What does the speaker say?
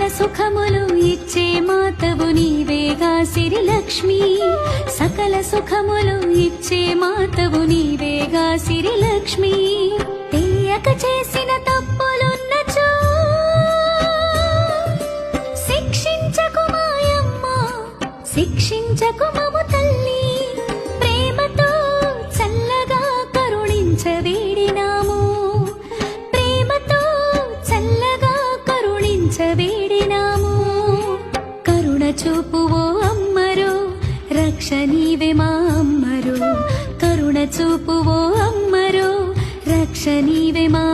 సుఖములు ఇచ్చే మాతవు నీవేగా సిరి లక్ష్మి సకల సుఖములు ఇచ్చే మాతవు నీవేగా సిరి లక్ష్మి తెలియక చేసిన తప్పులున్నచో శిక్షించకు మాయమ్మ శిక్షించకు మము తల్లి ప్రేమతో చల్లగా కరుణించవేడినాము ప్రేమతో చల్లగా కరుణించవేడినాము కరుణ చూపువో అమ్మరో రక్ష నీవే మా అమ్మరో కరుణ చూపువో అమ్మరో రక్ష నీవే మా